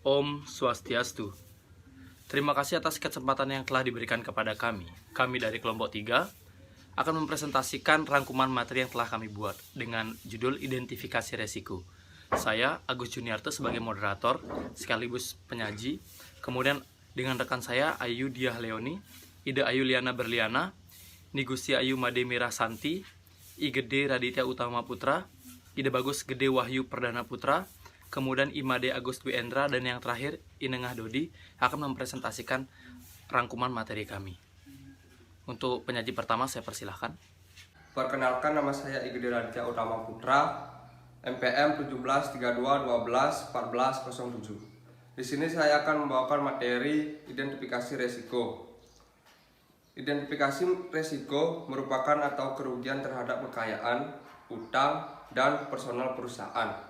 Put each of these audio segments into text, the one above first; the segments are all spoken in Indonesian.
Om Swastiastu. Terima kasih atas kesempatan yang telah diberikan kepada kami. Kami dari kelompok 3 akan mempresentasikan rangkuman materi yang telah kami buat dengan judul Identifikasi Resiko. Saya, Agus Juniarto, sebagai moderator sekaligus penyaji. Kemudian dengan rekan saya, Ayu Diah Leoni, Ida Ayu Liana Berliana, Nigusti Ayu Made Mira Santi, I Gede Raditya Utama Putra, Ida Bagus Gede Wahyu Perdana Putra, kemudian Imade Agus Dwi Endra, dan yang terakhir Inengah Dodi akan mempresentasikan rangkuman materi kami. Untuk penyaji pertama saya persilahkan. Perkenalkan, nama saya I Gede Raditya Utama Putra, MPM 1732121407. Di sini saya akan membawakan materi identifikasi resiko. Identifikasi resiko merupakan atau kerugian terhadap kekayaan, utang, dan personal perusahaan.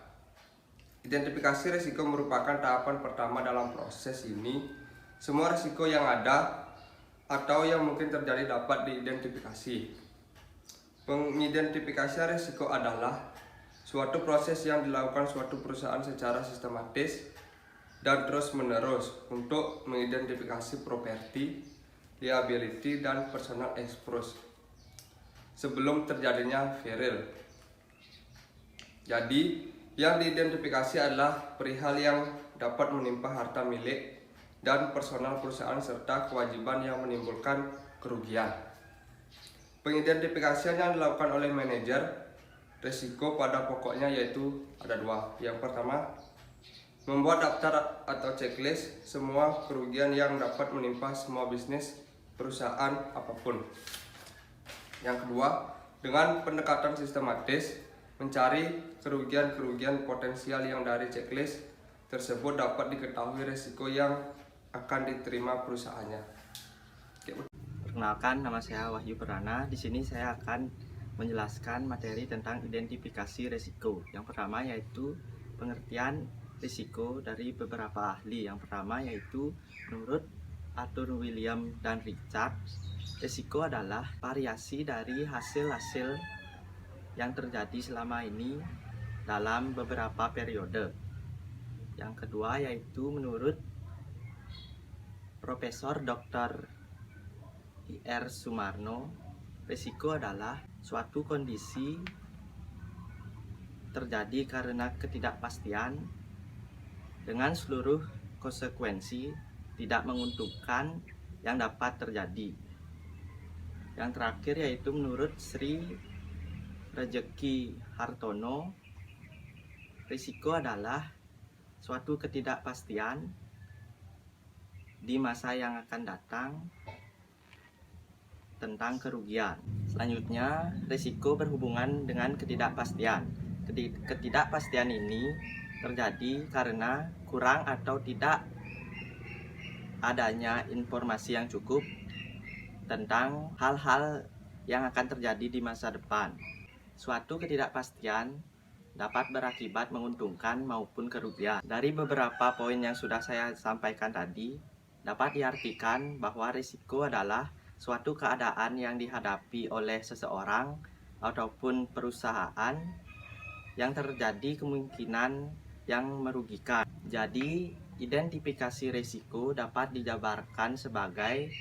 Identifikasi risiko merupakan tahapan pertama dalam proses ini. Semua risiko yang ada atau yang mungkin terjadi dapat diidentifikasi. Pengidentifikasian risiko adalah suatu proses yang dilakukan suatu perusahaan secara sistematis dan terus-menerus untuk mengidentifikasi properti, liability, dan personal exposure sebelum terjadinya peril. Jadi, yang diidentifikasi adalah perihal yang dapat menimpa harta milik dan personal perusahaan serta kewajiban yang menimbulkan kerugian. Pengidentifikasian yang dilakukan oleh manajer risiko pada pokoknya yaitu ada dua. Yang pertama, membuat daftar atau checklist semua kerugian yang dapat menimpa semua bisnis perusahaan apapun. Yang kedua, dengan pendekatan sistematis mencari kerugian-kerugian potensial yang dari checklist tersebut dapat diketahui risiko yang akan diterima perusahaannya. Perkenalkan, nama saya Wahyu Perdana. Di sini saya akan menjelaskan materi tentang identifikasi risiko. Yang pertama yaitu pengertian risiko dari beberapa ahli. Yang pertama yaitu menurut Arthur William dan Richard, risiko adalah variasi dari hasil-hasil yang terjadi selama ini dalam beberapa periode. Yang kedua yaitu menurut Profesor Dr. I.R. Sumarno, risiko adalah suatu kondisi terjadi karena ketidakpastian dengan seluruh konsekuensi tidak menguntungkan yang dapat terjadi. Yang terakhir yaitu menurut Sri Rejeki Hartono, risiko adalah suatu ketidakpastian di masa yang akan datang tentang kerugian. Selanjutnya, risiko berhubungan dengan ketidakpastian. Ketidakpastian ini terjadi karena kurang atau tidak adanya informasi yang cukup tentang hal-hal yang akan terjadi di masa depan. Suatu ketidakpastian dapat berakibat menguntungkan maupun kerugian. Dari beberapa poin yang sudah saya sampaikan tadi, dapat diartikan bahwa risiko adalah suatu keadaan yang dihadapi oleh seseorang ataupun perusahaan yang terjadi kemungkinan yang merugikan. Jadi, identifikasi risiko dapat dijabarkan sebagai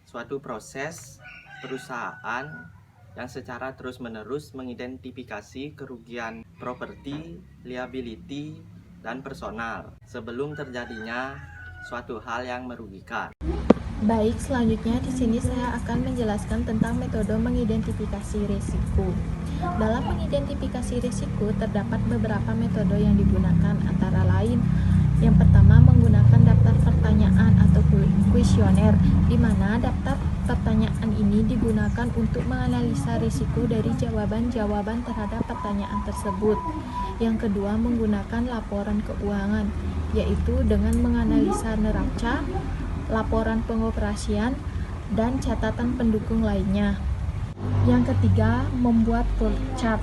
suatu proses perusahaan yang secara terus-menerus mengidentifikasi kerugian properti, liability, dan personal sebelum terjadinya suatu hal yang merugikan. Baik, selanjutnya di sini saya akan menjelaskan tentang metode mengidentifikasi risiko. Dalam mengidentifikasi risiko terdapat beberapa metode yang digunakan, antara lain yang pertama menggunakan daftar pertanyaan atau kuesioner, di mana daftar pertanyaan ini digunakan untuk menganalisa risiko dari jawaban-jawaban terhadap pertanyaan tersebut. Yang kedua menggunakan laporan keuangan, yaitu dengan menganalisa neraca, laporan pengoperasian, dan catatan pendukung lainnya. Yang ketiga, membuat flow chart,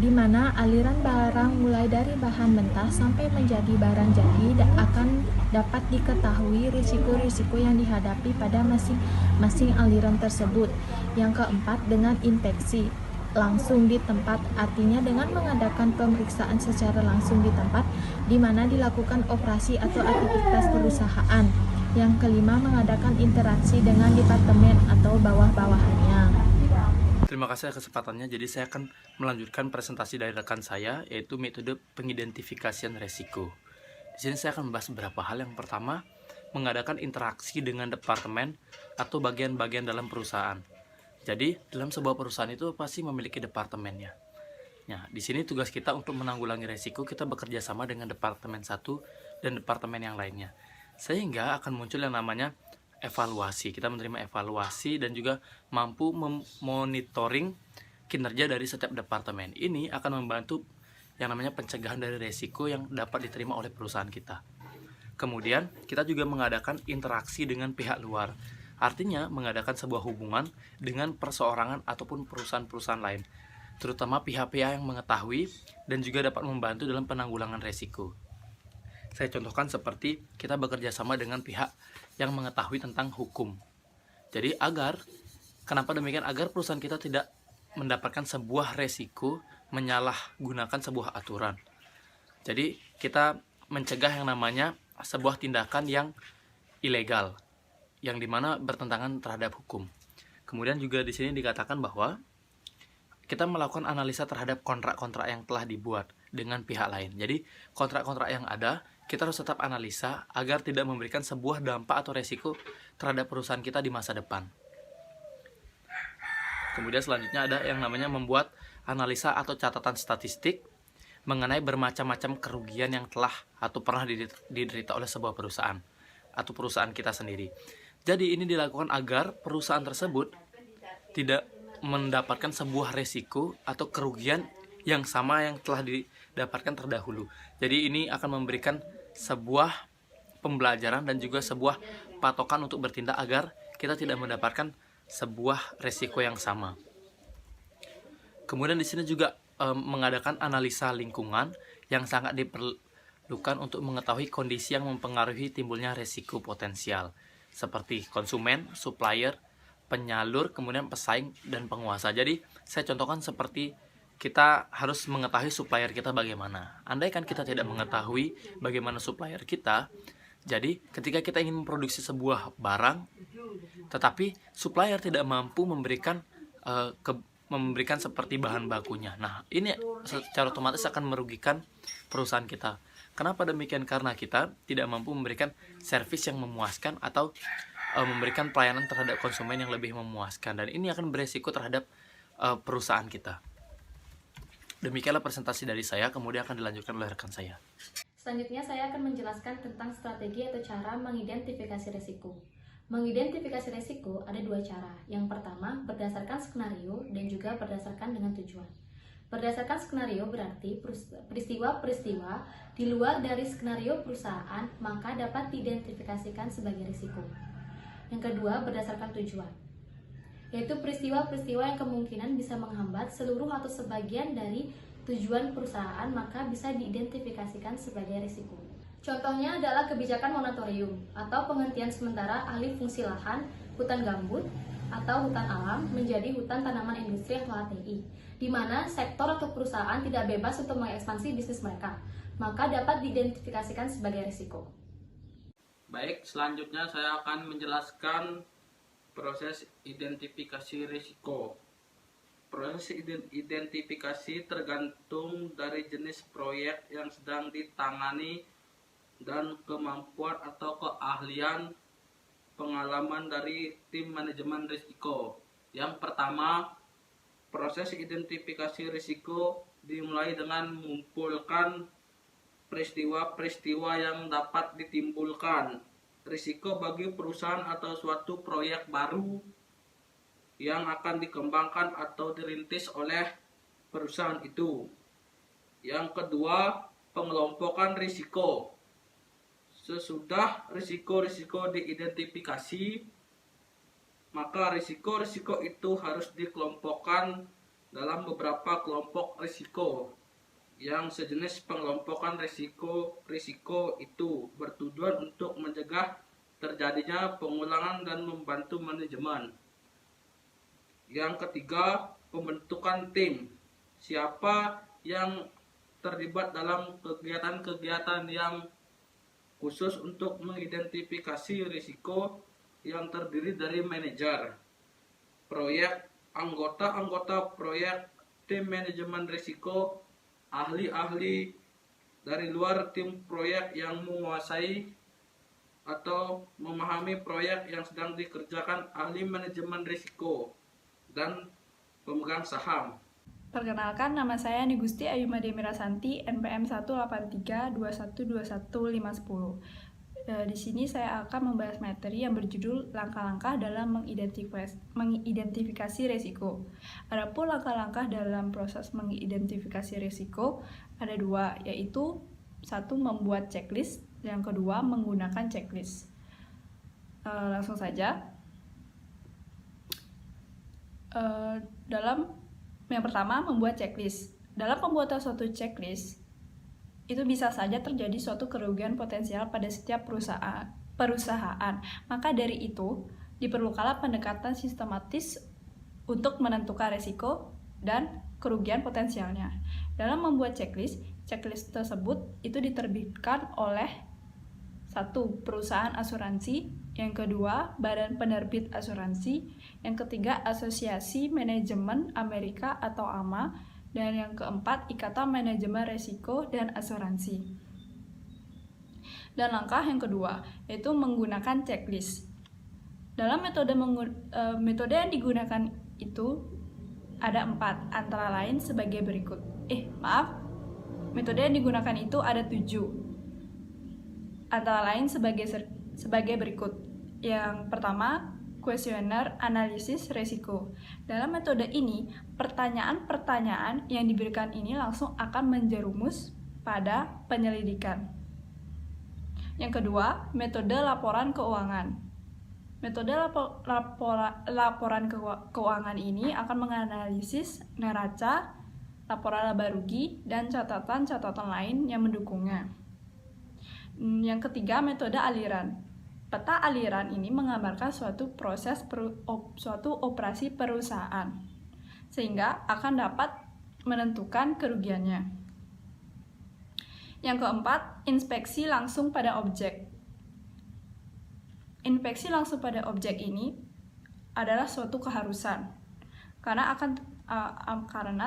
di mana aliran barang mulai dari bahan mentah sampai menjadi barang jadi akan dapat diketahui risiko-risiko yang dihadapi pada masing-masing aliran tersebut. Yang keempat, dengan infeksi, langsung di tempat, artinya dengan mengadakan pemeriksaan secara langsung di tempat di mana dilakukan operasi atau aktivitas perusahaan. Yang kelima, mengadakan interaksi dengan departemen atau bawah-bawahannya. Terima kasih atas kesempatannya. Jadi saya akan melanjutkan presentasi dari rekan saya, yaitu metode pengidentifikasian resiko. Di sini saya akan membahas beberapa hal. Yang pertama, mengadakan interaksi dengan departemen atau bagian-bagian dalam perusahaan. Jadi, dalam sebuah perusahaan itu pasti memiliki departemennya. Nah, di sini tugas kita untuk menanggulangi resiko, kita bekerja sama dengan departemen satu dan departemen yang lainnya. Sehingga akan muncul yang namanya evaluasi. Kita menerima evaluasi dan juga mampu memonitoring kinerja dari setiap departemen. Ini akan membantu yang namanya pencegahan dari resiko yang dapat diterima oleh perusahaan kita. Kemudian, kita juga mengadakan interaksi dengan pihak luar. Artinya, mengadakan sebuah hubungan dengan perseorangan ataupun perusahaan-perusahaan lain, terutama pihak-pihak yang mengetahui dan juga dapat membantu dalam penanggulangan resiko. Saya contohkan seperti kita bekerja sama dengan pihak yang mengetahui tentang hukum. Jadi kenapa demikian? Agar perusahaan kita tidak mendapatkan sebuah resiko menyalahgunakan sebuah aturan. Jadi kita mencegah yang namanya sebuah tindakan yang ilegal, yang dimana bertentangan terhadap hukum. Kemudian juga di sini dikatakan bahwa kita melakukan analisa terhadap kontrak-kontrak yang telah dibuat dengan pihak lain. Jadi kontrak-kontrak yang ada kita harus tetap analisa agar tidak memberikan sebuah dampak atau resiko terhadap perusahaan kita di masa depan. Kemudian selanjutnya ada yang namanya membuat analisa atau catatan statistik mengenai bermacam-macam kerugian yang telah atau pernah diderita oleh sebuah perusahaan atau perusahaan kita sendiri. Jadi ini dilakukan agar perusahaan tersebut tidak mendapatkan sebuah resiko atau kerugian yang sama yang telah didapatkan terdahulu. Jadi ini akan memberikan sebuah pembelajaran dan juga sebuah patokan untuk bertindak agar kita tidak mendapatkan sebuah resiko yang sama. Kemudian di sini juga mengadakan analisa lingkungan yang sangat diperlukan untuk mengetahui kondisi yang mempengaruhi timbulnya resiko potensial seperti konsumen, supplier, penyalur, kemudian pesaing dan penguasa. Jadi saya contohkan seperti kita harus mengetahui supplier kita bagaimana. Andaikan kita tidak mengetahui bagaimana supplier kita, jadi ketika kita ingin memproduksi sebuah barang, tetapi supplier tidak mampu memberikan seperti bahan bakunya. Nah, ini secara otomatis akan merugikan perusahaan kita. Kenapa demikian? Karena kita tidak mampu memberikan servis yang memuaskan atau memberikan pelayanan terhadap konsumen yang lebih memuaskan. Dan ini akan beresiko terhadap perusahaan kita. Demikianlah presentasi dari saya, kemudian akan dilanjutkan oleh rekan saya. Selanjutnya saya akan menjelaskan tentang strategi atau cara mengidentifikasi risiko. Mengidentifikasi risiko ada dua cara. Yang pertama, berdasarkan skenario dan juga berdasarkan dengan tujuan. Berdasarkan skenario berarti peristiwa-peristiwa di luar dari skenario perusahaan maka dapat diidentifikasikan sebagai risiko. Yang kedua, berdasarkan tujuan, yaitu peristiwa-peristiwa yang kemungkinan bisa menghambat seluruh atau sebagian dari tujuan perusahaan maka bisa diidentifikasikan sebagai risiko. Contohnya adalah kebijakan moratorium atau penghentian sementara alih fungsi lahan, hutan gambut atau hutan alam menjadi hutan tanaman industri atau HTI, di mana sektor atau perusahaan tidak bebas untuk mengekspansi bisnis mereka, maka dapat diidentifikasikan sebagai risiko. Baik, selanjutnya saya akan menjelaskan proses identifikasi risiko. Proses identifikasi tergantung dari jenis proyek yang sedang ditangani dan kemampuan atau keahlian pengalaman dari tim manajemen risiko. Yang pertama, proses identifikasi risiko dimulai dengan mengumpulkan peristiwa-peristiwa yang dapat ditimbulkan risiko bagi perusahaan atau suatu proyek baru yang akan dikembangkan atau dirintis oleh perusahaan itu. Yang kedua, pengelompokan risiko. Sesudah risiko-risiko diidentifikasi, maka risiko-risiko itu harus dikelompokkan dalam beberapa kelompok risiko. Yang sejenis pengelompokan risiko itu bertujuan untuk mencegah terjadinya pengulangan dan membantu manajemen. Yang ketiga, pembentukan tim. Siapa yang terlibat dalam kegiatan-kegiatan yang khusus untuk mengidentifikasi risiko yang terdiri dari manajer proyek, anggota-anggota proyek, tim manajemen risiko, ahli-ahli dari luar tim proyek yang menguasai atau memahami proyek yang sedang dikerjakan ahli manajemen risiko, dan pemegang saham. Perkenalkan, nama saya Nigusti Ayumade Mirasanti, NPM 18321215010. Di sini saya akan membahas materi yang berjudul langkah-langkah dalam mengidentifikasi risiko. Adapun langkah-langkah dalam proses mengidentifikasi risiko ada dua, yaitu satu, membuat checklist, yang kedua, menggunakan checklist. Langsung saja. Yang pertama, membuat checklist. Dalam pembuatan suatu checklist, itu bisa saja terjadi suatu kerugian potensial pada setiap perusahaan. Maka dari itu, diperlukanlah pendekatan sistematis untuk menentukan risiko dan kerugian potensialnya. Dalam membuat checklist tersebut itu diterbitkan oleh satu, perusahaan asuransi, yang kedua, badan penerbit asuransi, yang ketiga, Asosiasi Manajemen Amerika atau AMA, dan yang keempat, Ikatan Manajemen Risiko dan Asuransi. Dan langkah yang kedua, yaitu menggunakan checklist. Dalam metode yang digunakan itu ada 4, antara lain sebagai berikut. Metode yang digunakan itu ada 7. Antara lain sebagai berikut. Yang pertama, kuesioner analisis risiko. Dalam metode ini, pertanyaan-pertanyaan yang diberikan ini langsung akan menjerumus pada penyelidikan. Yang kedua, metode laporan keuangan. Metode laporan keuangan ini akan menganalisis neraca, laporan laba rugi, dan catatan-catatan lain yang mendukungnya. Yang ketiga, metode aliran. Peta aliran ini menggambarkan suatu operasi perusahaan, sehingga akan dapat menentukan kerugiannya. Yang keempat, inspeksi langsung pada objek. Inspeksi langsung pada objek ini adalah suatu keharusan, karena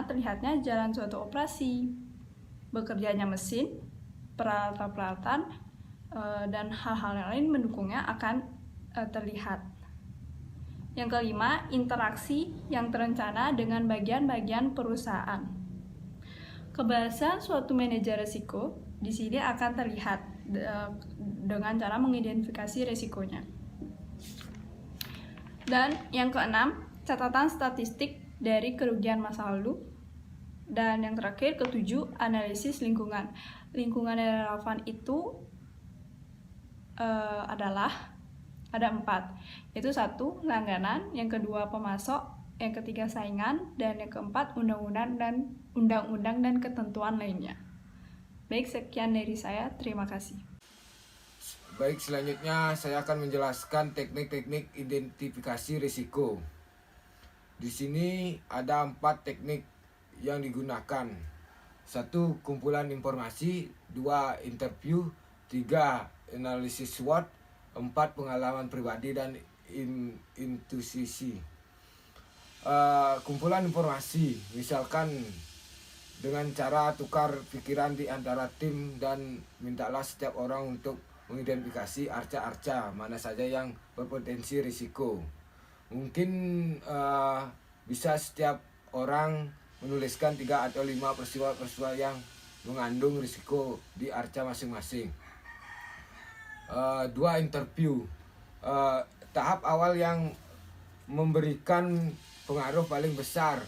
terlihatnya jalan suatu operasi, bekerjanya mesin, peralatan-peralatan, dan hal-hal yang lain mendukungnya akan terlihat. Yang kelima, interaksi yang terencana dengan bagian-bagian perusahaan. Keberhasilan suatu manajer risiko di sini akan terlihat dengan cara mengidentifikasi risikonya. Dan yang keenam, catatan statistik dari kerugian masa lalu. Dan yang terakhir, ketujuh, analisis lingkungan. Lingkungan yang relevan itu adalah ada 4, yaitu 1, langganan, yang kedua, pemasok, yang ketiga, saingan, dan yang keempat, undang-undang dan ketentuan lainnya. Baik, sekian dari saya, terima kasih. Baik, selanjutnya saya akan menjelaskan teknik-teknik identifikasi risiko. Di sini ada 4 teknik yang digunakan. 1, kumpulan informasi, 2, interview, 3, analisis SWOT, 4, pengalaman pribadi dan intuisi. Kumpulan informasi, misalkan dengan cara tukar pikiran di antara tim dan mintalah setiap orang untuk mengidentifikasi arca-arca mana saja yang berpotensi risiko. Mungkin bisa setiap orang menuliskan 3 atau 5 peristiwa-peristiwa yang mengandung risiko di arca masing-masing. 2, interview, tahap awal yang memberikan pengaruh paling besar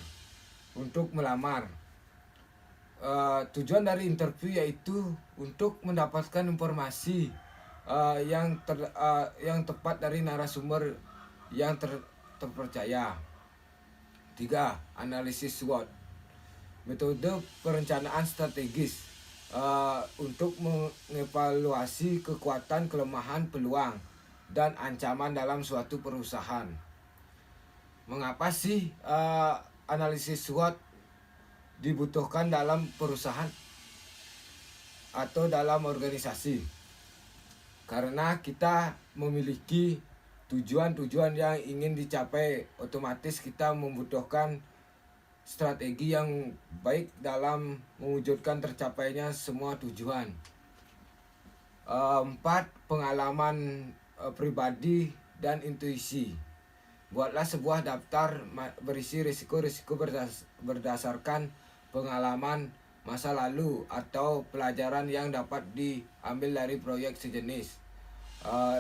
untuk melamar. Tujuan dari interview yaitu untuk mendapatkan informasi yang tepat dari narasumber yang terpercaya. 3, analisis SWOT, metode perencanaan strategis untuk mengevaluasi kekuatan, kelemahan, peluang, dan ancaman dalam suatu perusahaan. Mengapa sih analisis SWOT dibutuhkan dalam perusahaan atau dalam organisasi, karena kita memiliki tujuan-tujuan yang ingin dicapai, otomatis kita membutuhkan strategi yang baik dalam mewujudkan tercapainya semua tujuan. 4. Pengalaman pribadi dan intuisi. Buatlah sebuah daftar berisi risiko-risiko berdasarkan pengalaman masa lalu atau pelajaran yang dapat diambil dari proyek sejenis.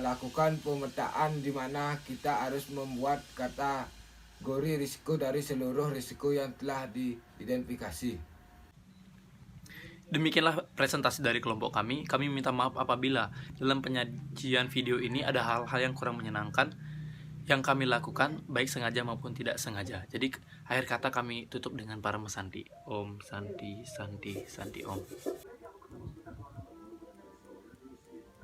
Lakukan pemetaan di mana kita harus membuat kategori risiko dari seluruh risiko yang telah diidentifikasi. Demikianlah presentasi dari kelompok kami. Kami minta maaf apabila dalam penyajian video ini ada hal-hal yang kurang menyenangkan yang kami lakukan, baik sengaja maupun tidak sengaja. Jadi akhir kata kami tutup dengan para mesanti. Om Santi Santi Santi Om.